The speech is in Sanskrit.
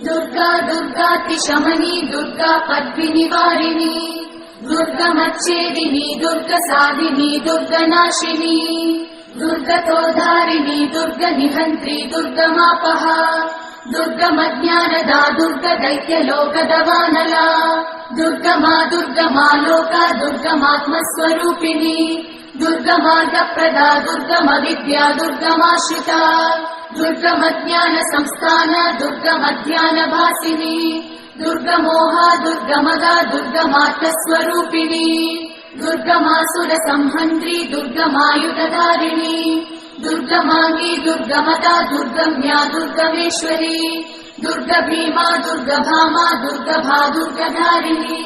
दुर्गा दुर्गातिशमनी दुर्गा पद्मिनिवारिणी दुर्गमच्छेदिनी दुर्गसाधिनी दुर्गनाशिनी दुर्गतोधारिणी दुर्गनिहन्त्री दुर्गमापः दुर्गमज्ञानदा दुर्गदैत्यलोकदवानला दुर्गमा दुर्गमा लोका दुर्गमात्मस्वरूपिणी दुर्गमार्गप्रदा दुर्गमविद्या दुर्गमाश्रिता दुर्गमज्ञानसंस्थान दुर्गमध्यानभासिनी दुर्गमोहा दुर्गमदा दुर्गमात्मस्वरूपिणी दुर्गमासुरसंहन्त्री दुर्गमायुधधारिणी दुर्गमाङ्गी दुर्गमदा दुर्गम्या दुर्गमेश्वरी दुर्गभीमा दुर्गभामा दुर्गभा दुर्गधारिणी।